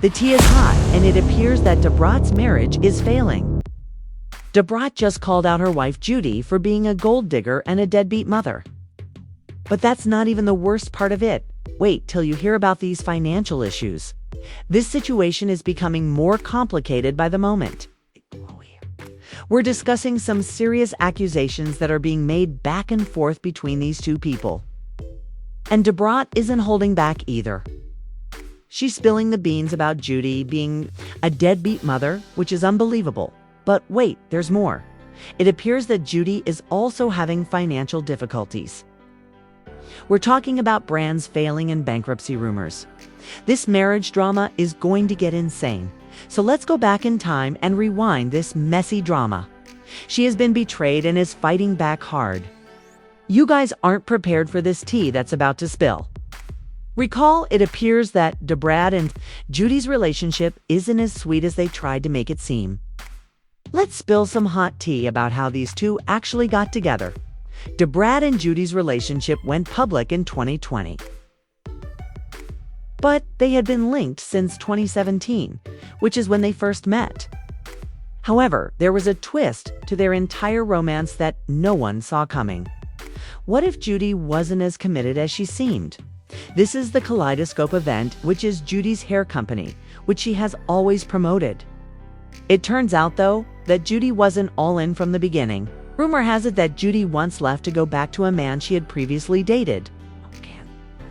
The tea is hot, and it appears that Brat's marriage is failing. Brat just called out her wife Judy for being a gold digger and a deadbeat mother. But that's not even the worst part of it. Wait till you hear about these financial issues. This situation is becoming more complicated by the moment. We're discussing some serious accusations that are being made back and forth between these two people. And Brat isn't holding back either. She's spilling the beans about Judy being a deadbeat mother, which is unbelievable. But wait, there's more. It appears that Judy is also having financial difficulties. We're talking about brands failing and bankruptcy rumors. This marriage drama is going to get insane. So let's go back in time and rewind this messy drama. She has been betrayed and is fighting back hard. You guys aren't prepared for this tea that's about to spill. Recall, it appears that Brat and Judy's relationship isn't as sweet as they tried to make it seem. Let's spill some hot tea about how these two actually got together. Brat and Judy's relationship went public in 2020. But they had been linked since 2017, which is when they first met. However, there was a twist to their entire romance that no one saw coming. What if Judy wasn't as committed as she seemed? This is the Kaleidoscope event, which is Judy's hair company, which she has always promoted. It turns out, though, that Judy wasn't all in from the beginning. Rumor has it that Judy once left to go back to a man she had previously dated.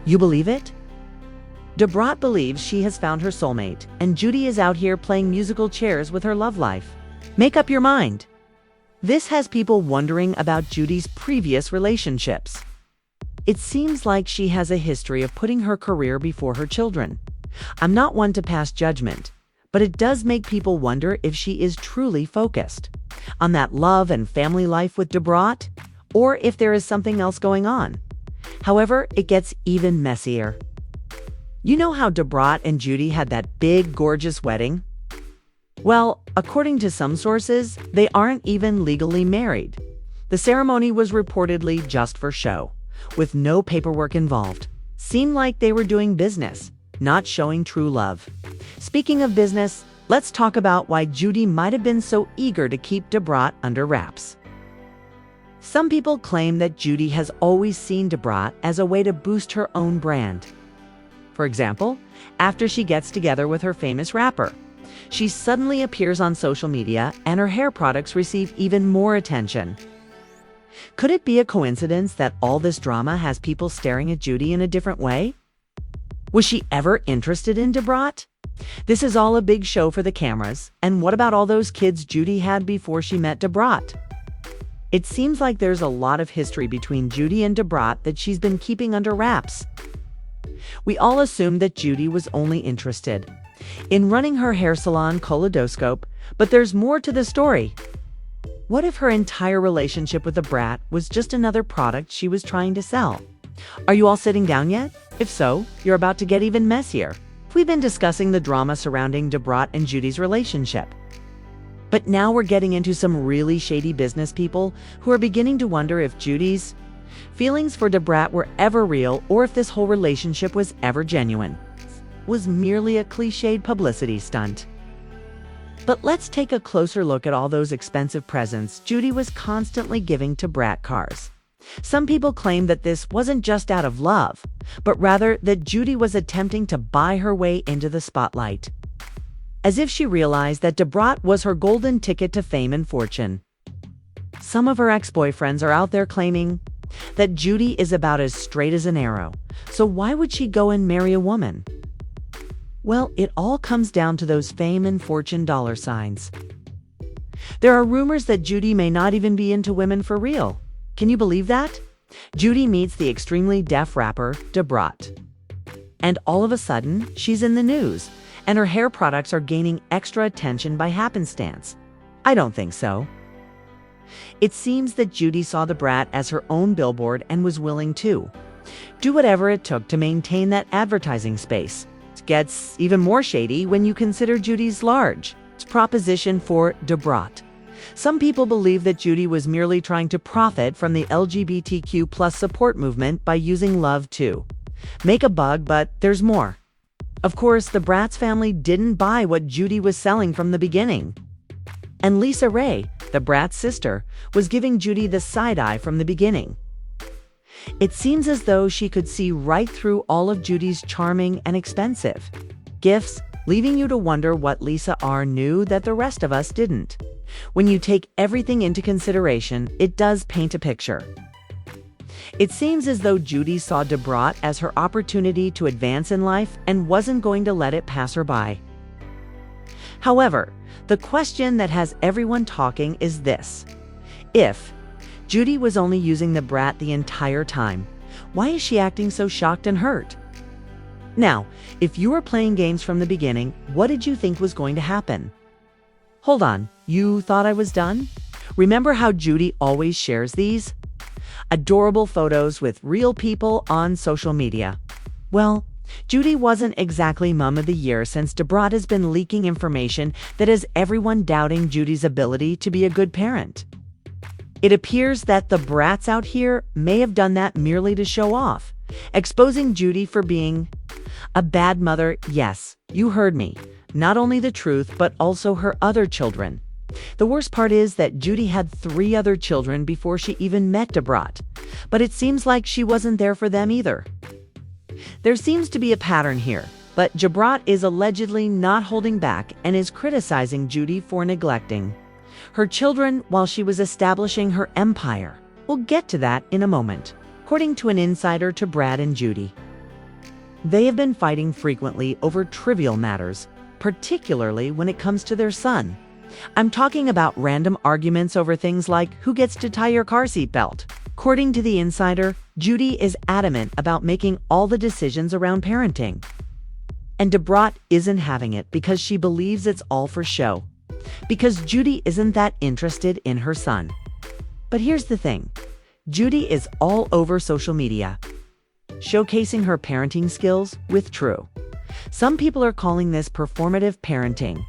You believe it? Brat believes she has found her soulmate, and Judy is out here playing musical chairs with her love life. Make up your mind. This has people wondering about Judy's previous relationships. It seems like she has a history of putting her career before her children. I'm not one to pass judgment, but it does make people wonder if she is truly focused on that love and family life with Brat, or if there is something else going on. However, it gets even messier. You know how Brat and Judy had that big, gorgeous wedding? Well, according to some sources, they aren't even legally married. The ceremony was reportedly just for show, with no paperwork involved. Seemed like they were doing business, not showing true love. Speaking of business, let's talk about why Judy might have been so eager to keep Brat under wraps. Some people claim that Judy has always seen Brat as a way to boost her own brand. For example, after she gets together with her famous rapper, she suddenly appears on social media and her hair products receive even more attention. Could it be a coincidence that all this drama has people staring at Judy in a different way? Was she ever interested in Brat? This is all a big show for the cameras, and what about all those kids Judy had before she met Brat? It seems like there's a lot of history between Judy and Brat that she's been keeping under wraps. We all assumed that Judy was only interested in running her hair salon Kaleidoscope, but there's more to the story. What if her entire relationship with Brat was just another product she was trying to sell? Are you all sitting down yet? If so, you're about to get even messier. We've been discussing the drama surrounding Brat and Judy's relationship. But now we're getting into some really shady business people who are beginning to wonder if Judy's feelings for Brat were ever real, or if this whole relationship was ever genuine. Was merely a cliched publicity stunt. But let's take a closer look at all those expensive presents Judy was constantly giving to Brat cars. Some people claim that this wasn't just out of love, but rather that Judy was attempting to buy her way into the spotlight, as if she realized that Brat was her golden ticket to fame and fortune. Some of her ex-boyfriends are out there claiming that Judy is about as straight as an arrow, so why would she go and marry a woman? Well, it all comes down to those fame and fortune dollar signs. There are rumors that Judy may not even be into women for real. Can you believe that? Judy meets the extremely deaf rapper, Brat. And all of a sudden, she's in the news, and her hair products are gaining extra attention by happenstance. I don't think so. It seems that Judy saw the Brat as her own billboard and was willing to do whatever it took to maintain that advertising space. It gets even more shady when you consider Judy's large proposition for Brat. Some people believe that Judy was merely trying to profit from the LGBTQ+ support movement by using love to make a bug, but there's more. Of course, the Brat's family didn't buy what Judy was selling from the beginning. And Lisa Ray, the Brat's sister, was giving Judy the side eye from the beginning. It seems as though she could see right through all of Judy's charming and expensive gifts, leaving you to wonder what Lisa R. knew that the rest of us didn't. When you take everything into consideration, it does paint a picture. It seems as though Judy saw Brat as her opportunity to advance in life and wasn't going to let it pass her by. However, the question that has everyone talking is this: if Judy was only using the Brat the entire time, why is she acting so shocked and hurt? Now, if you were playing games from the beginning, what did you think was going to happen? Hold on, you thought I was done? Remember how Judy always shares these adorable photos with real people on social media? Well, Judy wasn't exactly Mom of the Year since Brat has been leaking information that has everyone doubting Judy's ability to be a good parent. It appears that the Brats out here may have done that merely to show off, exposing Judy for being a bad mother. Yes, you heard me. Not only the truth, but also her other children. The worst part is that Judy had 3 other children before she even met Brat, but it seems like she wasn't there for them either. There seems to be a pattern here, but Brat is allegedly not holding back and is criticizing Judy for neglecting her children while she was establishing her empire. We'll get to that in a moment. According to an insider to Brat and Judy, they have been fighting frequently over trivial matters, particularly when it comes to their son. I'm talking about random arguments over things like who gets to tie your car seat belt. According to the insider, Judy is adamant about making all the decisions around parenting. And Brat isn't having it because she believes it's all for show, because Judy isn't that interested in her son. But here's the thing. Judy is all over social media, showcasing her parenting skills with True. Some people are calling this performative parenting,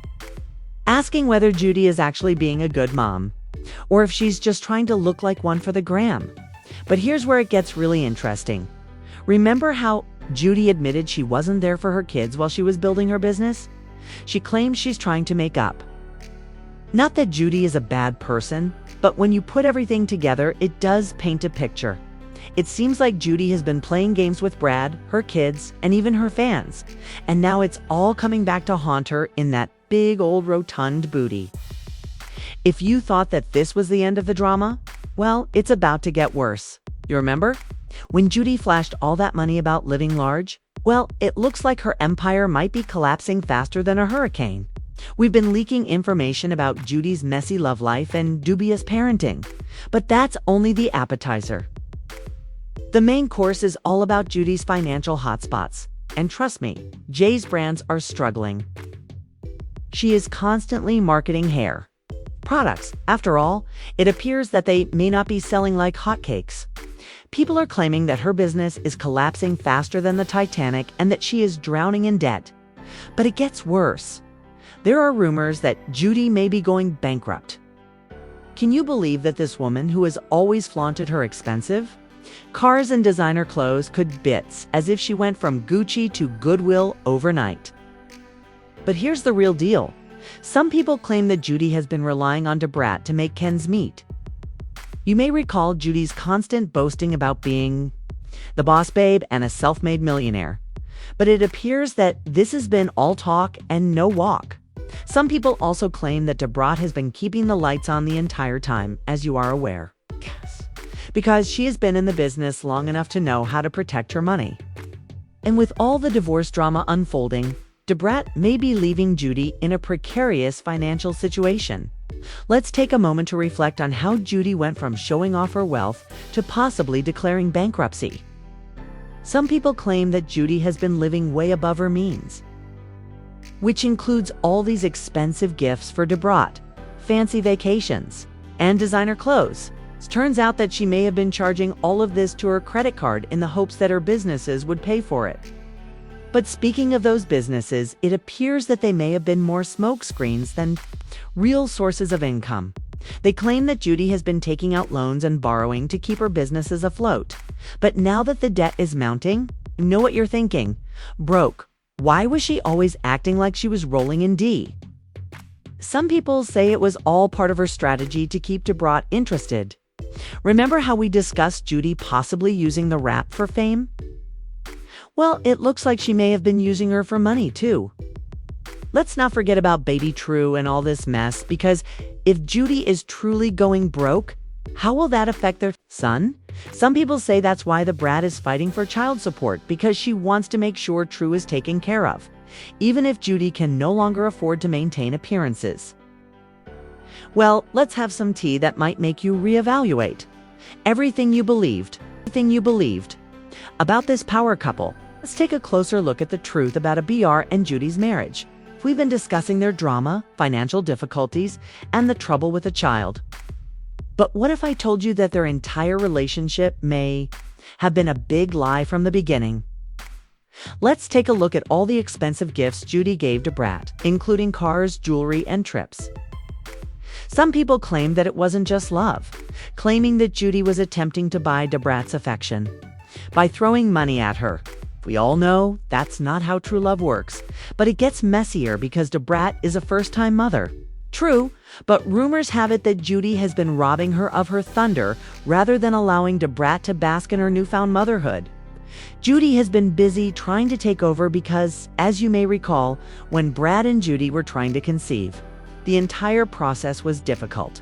asking whether Judy is actually being a good mom, or if she's just trying to look like one for the gram. But here's where it gets really interesting. Remember how Judy admitted she wasn't there for her kids while she was building her business? She claims she's trying to make up. Not that Judy is a bad person, but when you put everything together, it does paint a picture. It seems like Judy has been playing games with Brad, her kids, and even her fans. And now it's all coming back to haunt her in that big old rotund booty. If you thought that this was the end of the drama, well, it's about to get worse. You remember? When Judy flashed all that money about living large? Well, it looks like her empire might be collapsing faster than a hurricane. We've been leaking information about Judy's messy love life and dubious parenting, but that's only the appetizer. The main course is all about Judy's financial hotspots, and trust me, Jay's brands are struggling. She is constantly marketing hair products. After all, it appears that they may not be selling like hotcakes. People are claiming that her business is collapsing faster than the Titanic and that she is drowning in debt. But it gets worse. There are rumors that Judy may be going bankrupt. Can you believe that this woman, who has always flaunted her expensive cars and designer clothes, could bits as if she went from Gucci to Goodwill overnight? But here's the real deal. Some people claim that Judy has been relying on Brat to make ends meet. You may recall Judy's constant boasting about being the boss babe and a self-made millionaire. But it appears that this has been all talk and no walk. Some people also claim that Brat has been keeping the lights on the entire time, as you are aware. Yes. Because she has been in the business long enough to know how to protect her money. And with all the divorce drama unfolding, Brat may be leaving Judy in a precarious financial situation. Let's take a moment to reflect on how Judy went from showing off her wealth to possibly declaring bankruptcy. Some people claim that Judy has been living way above her means, which includes all these expensive gifts for Brat, fancy vacations, and designer clothes. It turns out that she may have been charging all of this to her credit card in the hopes that her businesses would pay for it. But speaking of those businesses, it appears that they may have been more smokescreens than real sources of income. They claim that Judy has been taking out loans and borrowing to keep her businesses afloat. But now that the debt is mounting, you know what you're thinking. Broke. Why was she always acting like she was rolling in D? Some people say it was all part of her strategy to keep Brat interested. Remember how we discussed Judy possibly using the rap for fame? Well, it looks like she may have been using her for money too. Let's not forget about baby True and all this mess, because if Judy is truly going broke, how will that affect their son? Some people say that's why the Brat is fighting for child support, because she wants to make sure True is taken care of, even if Judy can no longer afford to maintain appearances. Well, let's have some tea that might make you reevaluate everything you believed about this power couple. Let's take a closer look at the truth about BR and Judy's marriage. We've been discussing their drama, financial difficulties, and the trouble with a child. But what if I told you that their entire relationship may have been a big lie from the beginning? Let's take a look at all the expensive gifts Judy gave to Brat, including cars, jewelry, and trips. Some people claim that it wasn't just love, claiming that Judy was attempting to buy Brat's affection by throwing money at her. We all know that's not how true love works, but it gets messier because Brat is a first-time mother. True, but rumors have it that Judy has been robbing her of her thunder rather than allowing Brat to bask in her newfound motherhood. Judy has been busy trying to take over because, as you may recall, when Brat and Judy were trying to conceive, the entire process was difficult.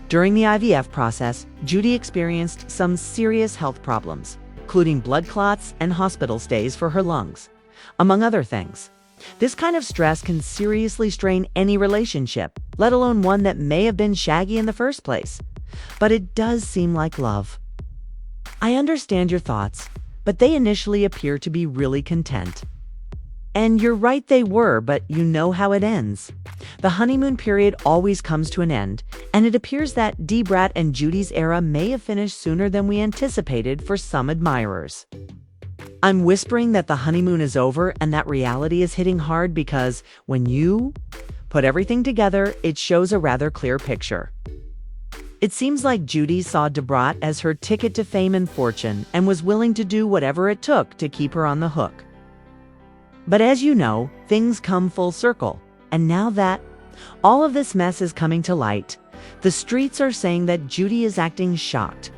During the IVF process, Judy experienced some serious health problems, including blood clots and hospital stays for her lungs, among other things. This kind of stress can seriously strain any relationship, let alone one that may have been shaggy in the first place. But it does seem like love. I understand your thoughts, but they initially appear to be really content. And you're right, they were, but you know how it ends. The honeymoon period always comes to an end, and it appears that Brat and Judy's era may have finished sooner than we anticipated for some admirers. I'm whispering that the honeymoon is over and that reality is hitting hard because when you put everything together, it shows a rather clear picture. It seems like Judy saw Brat as her ticket to fame and fortune and was willing to do whatever it took to keep her on the hook. But as you know, things come full circle, and now that all of this mess is coming to light, the streets are saying that Judy is acting shocked.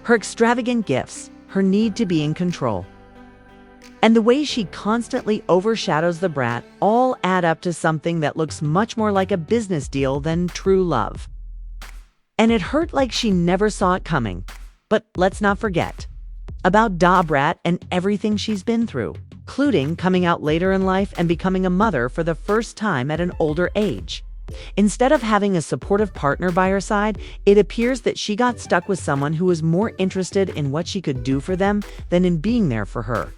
Her extravagant gifts, her need to be in control, and the way she constantly overshadows the Brat all add up to something that looks much more like a business deal than true love. And it hurt like she never saw it coming. But let's not forget about Brat and everything she's been through, including coming out later in life and becoming a mother for the first time at an older age. Instead of having a supportive partner by her side, it appears that she got stuck with someone who was more interested in what she could do for them than in being there for her.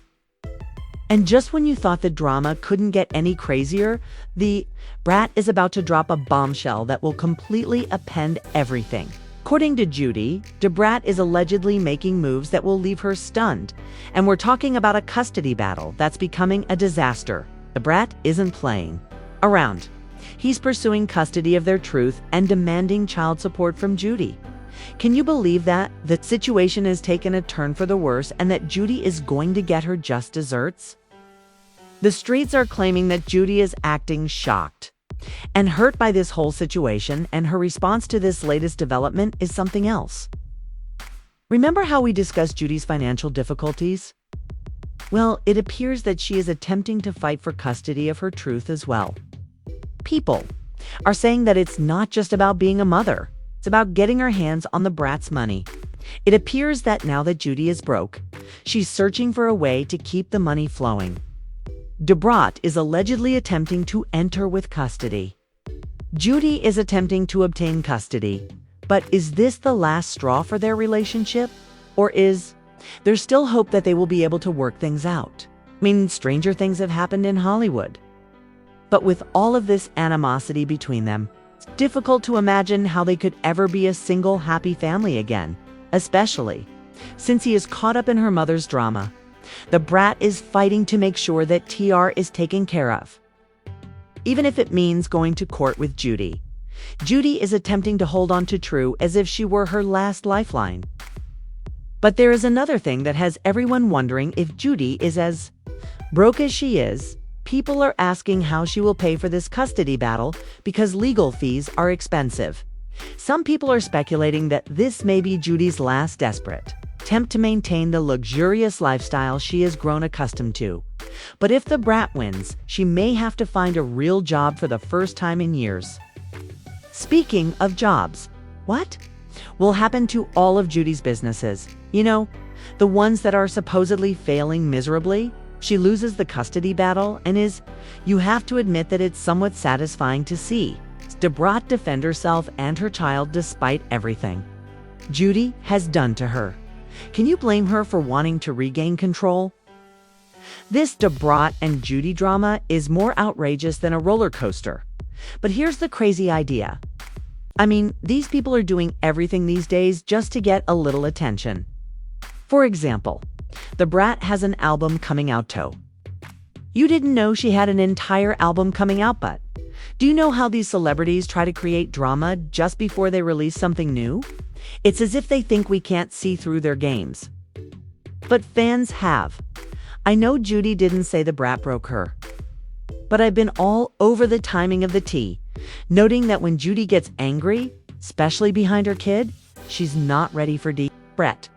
And just when you thought the drama couldn't get any crazier, the Brat is about to drop a bombshell that will completely upend everything. According to Judy, Brat is allegedly making moves that will leave her stunned, and we're talking about a custody battle that's becoming a disaster. Brat isn't playing around. He's pursuing custody of their truth and demanding child support from Judy. Can you believe that? The situation has taken a turn for the worse and that Judy is going to get her just desserts? The streets are claiming that Judy is acting shocked and hurt by this whole situation, and her response to this latest development is something else. Remember how we discussed Judy's financial difficulties? Well, it appears that she is attempting to fight for custody of her truth as well. People are saying that it's not just about being a mother, it's about getting her hands on the Brat's money. It appears that now that Judy is broke, she's searching for a way to keep the money flowing. Brat is allegedly attempting to enter with custody. Judy is attempting to obtain custody. But is this the last straw for their relationship? Or is there still hope that they will be able to work things out? I mean, stranger things have happened in Hollywood. But with all of this animosity between them, it's difficult to imagine how they could ever be a single happy family again, especially since he is caught up in her mother's drama. The Brat is fighting to make sure that TR is taken care of, even if it means going to court with Judy. Judy is attempting to hold on to True as if she were her last lifeline. But there is another thing that has everyone wondering if Judy is as Broke as she is, people are asking how she will pay for this custody battle because legal fees are expensive. Some people are speculating that this may be Judy's last desperate attempt to maintain the luxurious lifestyle she has grown accustomed to. But if the Brat wins, she may have to find a real job for the first time in years. Speaking of jobs, what will happen to all of Judy's businesses? You know, the ones that are supposedly failing miserably? She loses the custody battle and you have to admit that it's somewhat satisfying to see Brat defend herself and her child despite everything Judy has done to her. Can you blame her for wanting to regain control? This Brat and Judy drama is more outrageous than a roller coaster. But here's the crazy idea. I mean, these people are doing everything these days just to get a little attention. For example, the Brat has an album coming out too. You didn't know she had an entire album coming out, but do you know how these celebrities try to create drama just before they release something new? It's as if they think we can't see through their games. But fans have. I know Judy didn't say the Brat broke her, but I've been all over the timing of the tea, noting that when Judy gets angry, especially behind her kid, she's not ready for Brat.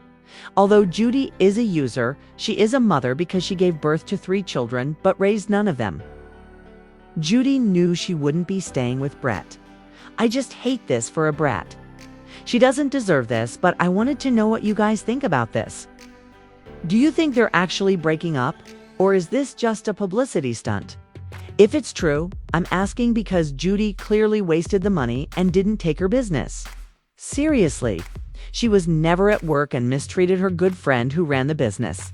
Although Judy is a user, she is a mother because she gave birth to 3 children but raised none of them. Judy knew she wouldn't be staying with Brat. I just hate this for a Brat. She doesn't deserve this, but I wanted to know what you guys think about this. Do you think they're actually breaking up, or is this just a publicity stunt? If it's true, I'm asking because Judy clearly wasted the money and didn't take her business. Seriously, she was never at work and mistreated her good friend who ran the business.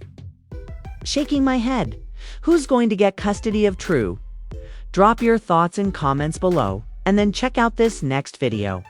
Shaking my head. Who's going to get custody of True? Drop your thoughts in comments below, and then check out this next video.